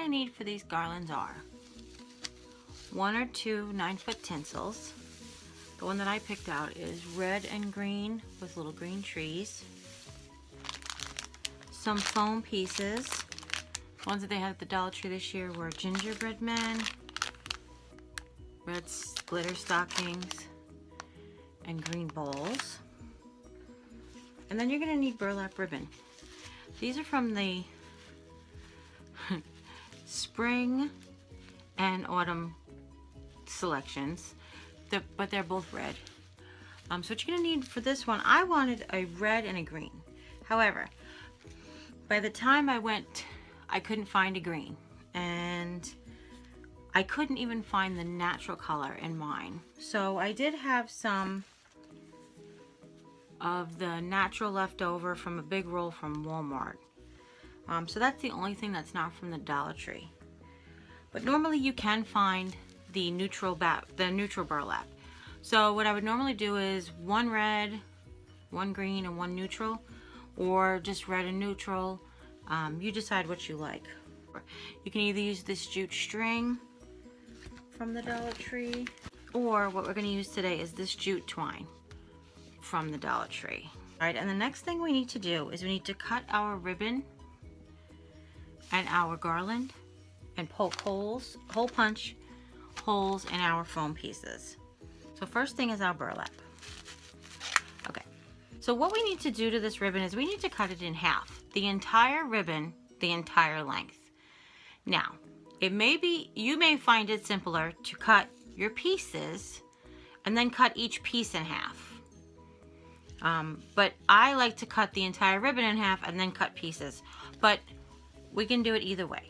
need for these garlands are 1 or 2 9-foot tinsels. The one that I picked out is red and green with little green trees. Some foam pieces. Ones that they had at the Dollar Tree this year were gingerbread men, red glitter stockings, and green bowls. And then you're going to need burlap ribbon. These are from the spring and autumn selections, but they're both red. So what you're going to need for this one, I wanted a red and a green. However, by the time I went, I couldn't find a green, and I couldn't even find the natural color in mine. So I did have some of the natural leftover from a big roll from Walmart. So that's the only thing that's not from the Dollar Tree. But normally you can find the neutral burlap. So what I would normally do is 1 red, 1 green, and 1 neutral, or just red and neutral. You decide what you like. You can either use this jute string from the Dollar Tree, or what we're going to use today is this jute twine from the Dollar Tree. All right, and the next thing we need to do is we need to cut our ribbon and our garland and poke holes, hole punch holes in our foam pieces. So first thing is our burlap. Okay, so what we need to do to this ribbon is we need to cut it in half. The entire ribbon, the entire length. Now, you may find it simpler to cut your pieces and then cut each piece in half. But I like to cut the entire ribbon in half and then cut pieces. But we can do it either way.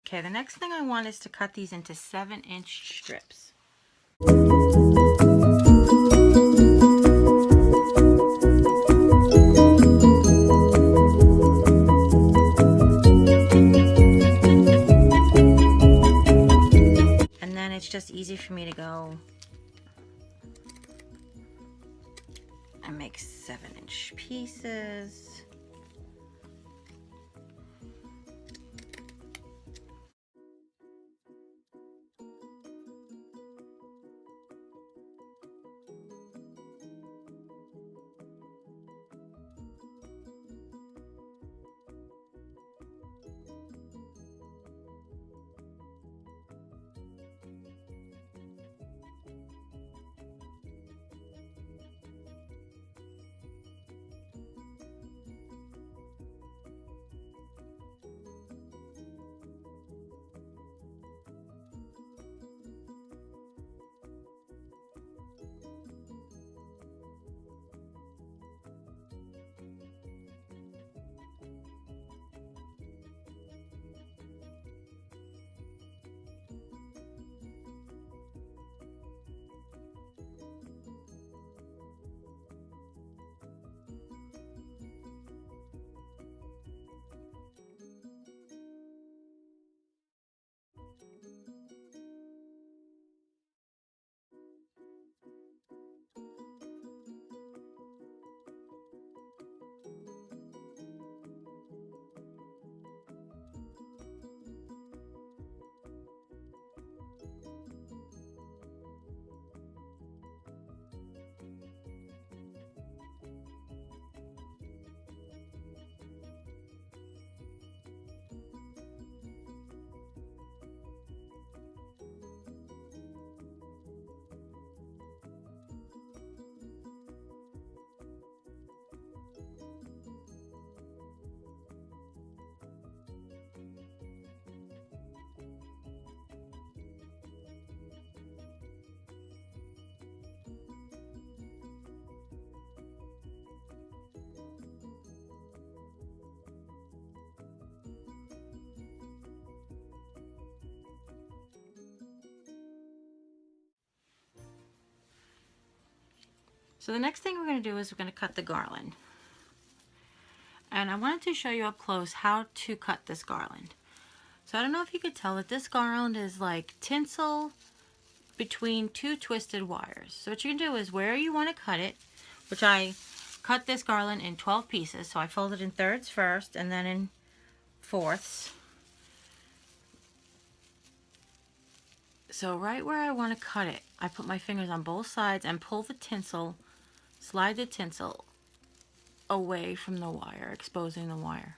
Okay, the next thing I want is to cut these into 7-inch strips. And then it's just easy for me to go and make 7-inch pieces. So the next thing we're going to do is we're going to cut the garland. And I wanted to show you up close how to cut this garland. So I don't know if you could tell that this garland is like tinsel between two twisted wires. So what you can do is where you want to cut it, which I cut this garland in 12 pieces. So I folded in thirds first and then in fourths. So right where I want to cut it, I put my fingers on both sides and pull the tinsel, slide the tinsel away from the wire, exposing the wire.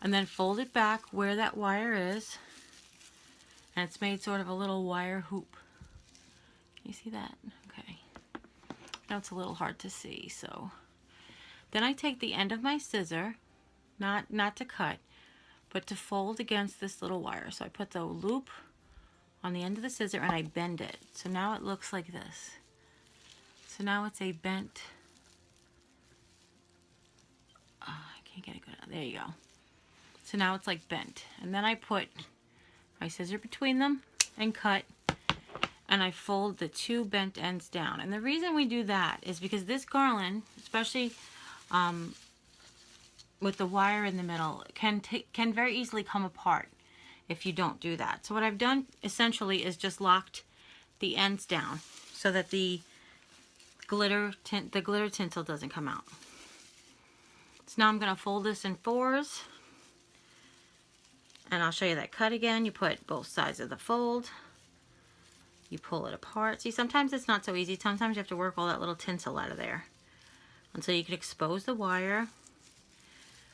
And then fold it back where that wire is. And it's made sort of a little wire hoop. Can you see that? Okay. Now it's a little hard to see, so. Then I take the end of my scissor, not to cut, but to fold against this little wire. So I put the loop on the end of the scissor and I bend it. So now it looks like this. So now it's a bent, I can't get it good. There you go. So now it's like bent. And then I put my scissor between them and cut, and I fold the two bent ends down. And the reason we do that is because this garland, especially with the wire in the middle, can very easily come apart if you don't do that. So what I've done essentially is just locked the ends down so that the glitter tinsel doesn't come out. So now I'm going to fold this in fours, and I'll show you that cut again. You put both sides of the fold, you pull it apart. See, sometimes it's not so easy. Sometimes you have to work all that little tinsel out of there until you can expose the wire,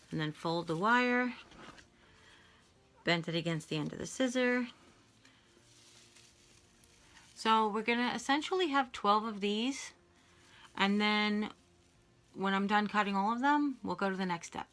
and then fold the wire, bend it against the end of the scissor. So we're going to essentially have 12 of these, and then when I'm done cutting all of them, we'll go to the next step.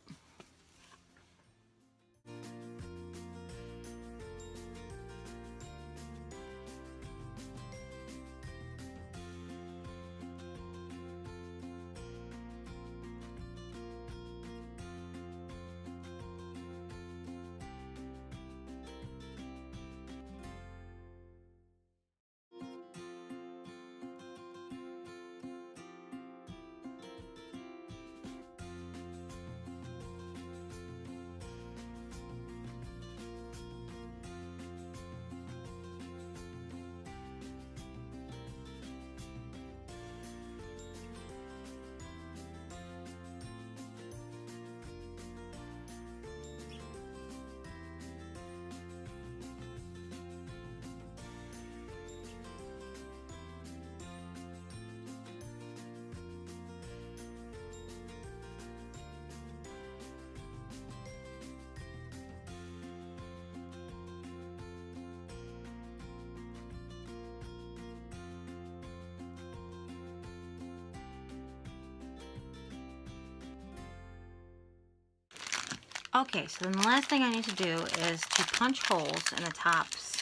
Okay, so then the last thing I need to do is to punch holes in the tops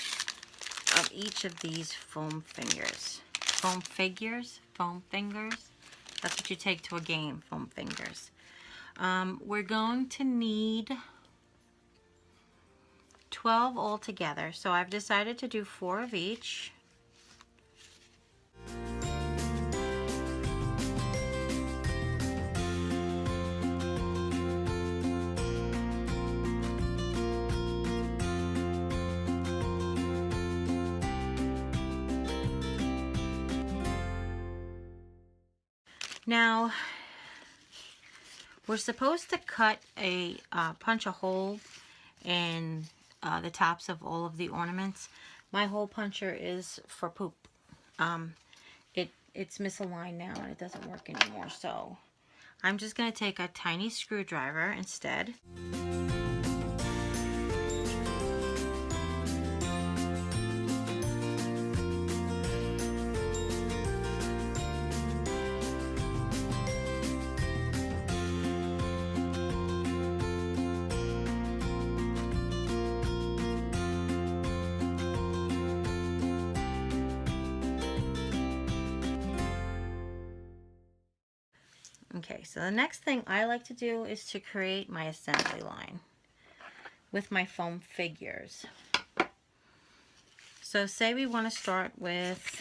of each of these foam fingers. Foam fingers? That's what you take to a game, foam fingers. We're going to need 12 altogether, so I've decided to do 4 of each. Now, we're supposed to cut punch a hole in the tops of all of the ornaments. My hole puncher is for poop. It's misaligned now and it doesn't work anymore, so I'm just going to take a tiny screwdriver instead. Okay, so the next thing I like to do is to create my assembly line with my foam figures. So say we want to start with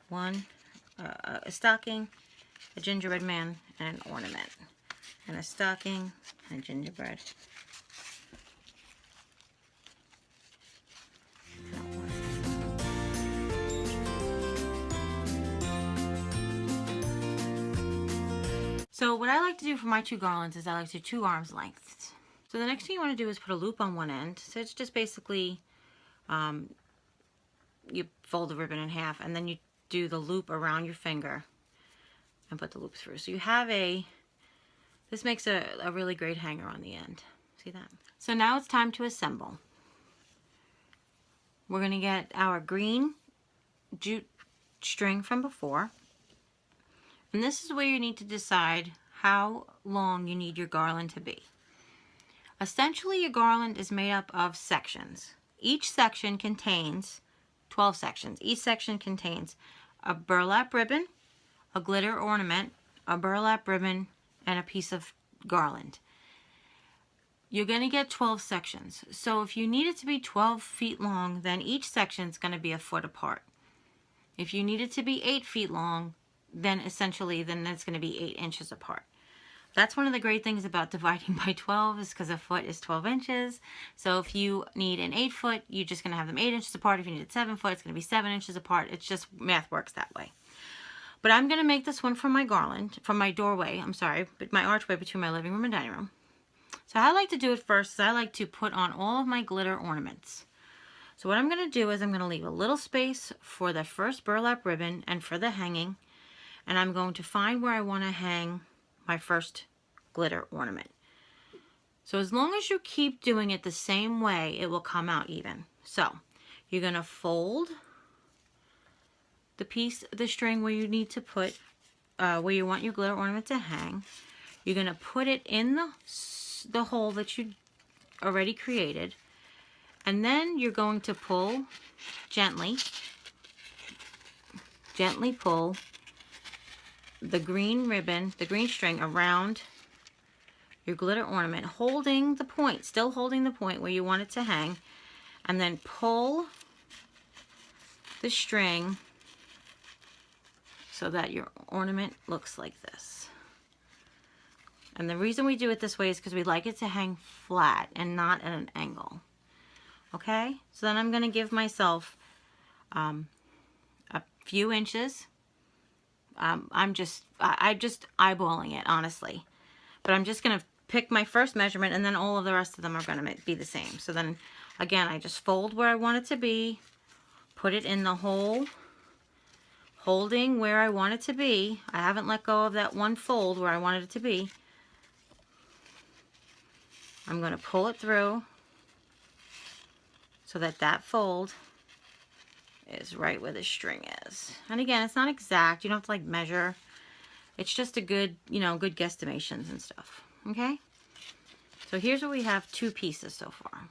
one, a stocking, a gingerbread man, and an ornament. And a stocking and a gingerbread. So what I like to do for my 2 garlands is I like to do 2 arms lengths. So the next thing you want to do is put a loop on one end. So it's just basically, you fold the ribbon in half and then you do the loop around your finger and put the loop through. So you have this makes a really great hanger on the end. See that? So now it's time to assemble. We're going to get our green jute string from before. And this is where you need to decide how long you need your garland to be. Essentially, your garland is made up of sections. Each section contains 12 sections. Each section contains a burlap ribbon, a glitter ornament, a burlap ribbon, and a piece of garland. You're going to get 12 sections. So if you need it to be 12 feet long, then each section is going to be a foot apart. If you need it to be 8 feet long, then essentially it's going to be 8 inches apart. That's one of the great things about dividing by 12 is because a foot is 12 inches. So if you need an 8 foot, you're just going to have them 8 inches apart. If you need it 7 foot, it's going to be 7 inches apart. It's just math works that way. But I'm going to make this one for my garland, from my doorway, but my archway between my living room and dining room. So how I like to do it first is I like to put on all of my glitter ornaments. So what I'm going to do is I'm going to leave a little space for the first burlap ribbon and for the hanging. And I'm going to find where I want to hang my first glitter ornament. So as long as you keep doing it the same way, it will come out even. So you're going to fold the string where you need to put, where you want your glitter ornament to hang. You're going to put it in the hole that you already created. And then you're going to pull gently pull the green ribbon, the green string around your glitter ornament, holding the point, still holding the point where you want it to hang, and then pull the string so that your ornament looks like this. And the reason we do it this way is because we like it to hang flat and not at an angle. Okay, so then I'm going to give myself a few inches. I'm just eyeballing it, honestly. But I'm just going to pick my first measurement, and then all of the rest of them are going to be the same. So then, again, I just fold where I want it to be, put it in the hole, holding where I want it to be. I haven't let go of that one fold where I wanted it to be. I'm going to pull it through so that that fold is right where the string is. And again, it's not exact. You don't have to like measure. It's just a good, good guesstimations and stuff. Okay? So here's where we have 2 pieces so far.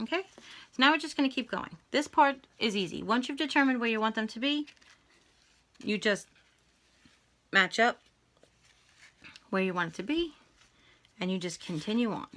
Okay? So now we're just going to keep going. This part is easy. Once you've determined where you want them to be, you just match up where you want it to be, and you just continue on.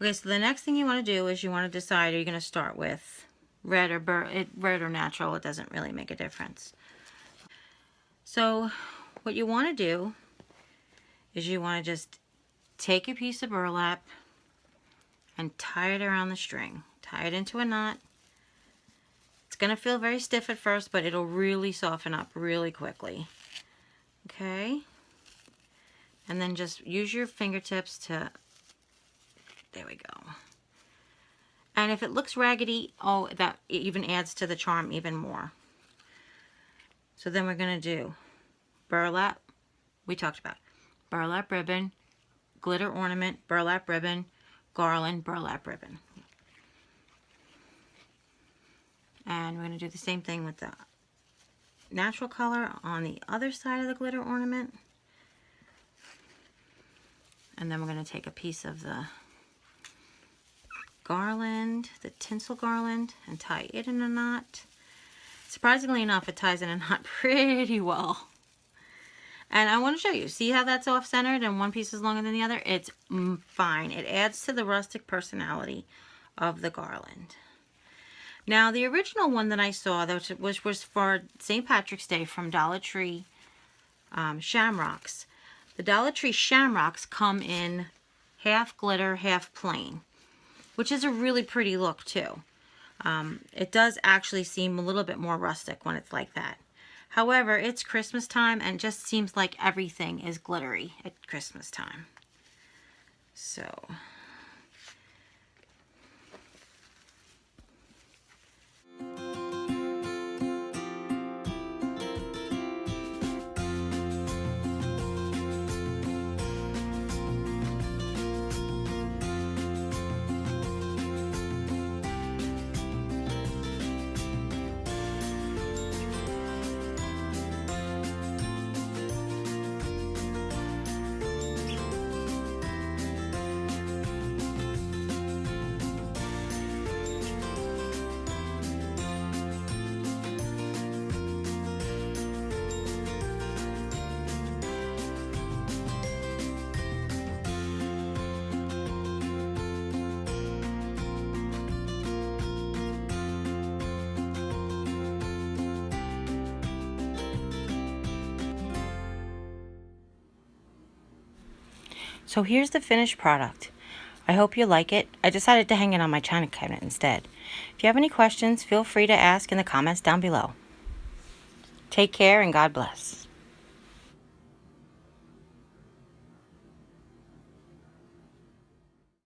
Okay, so the next thing you want to do is you want to decide, are you going to start with red or natural? It doesn't really make a difference. So what you want to do is you want to just take a piece of burlap and tie it around the string. Tie it into a knot. It's going to feel very stiff at first, but it'll really soften up really quickly. Okay? And then just use your fingertips to, there we go. And if it looks raggedy, oh, that even adds to the charm even more. So then we're going to do burlap, we talked about. Burlap ribbon, glitter ornament, burlap ribbon, garland, burlap ribbon. And we're going to do the same thing with the natural color on the other side of the glitter ornament. And then we're going to take a piece of the garland, the tinsel garland, and tie it in a knot. Surprisingly enough, it ties in a knot pretty well. And I want to show you. See how that's off-centered and one piece is longer than the other? It's fine. It adds to the rustic personality of the garland. Now, the original one that I saw, which was for St. Patrick's Day from Dollar Tree shamrocks. The Dollar Tree shamrocks come in half glitter, half plain, which is a really pretty look too. It does actually seem a little bit more rustic when it's like that. However, it's Christmas time and just seems like everything is glittery at Christmas time. So So here's the finished product. I hope you like it. I decided to hang it on my china cabinet instead. If you have any questions, feel free to ask in the comments down below. Take care and God bless.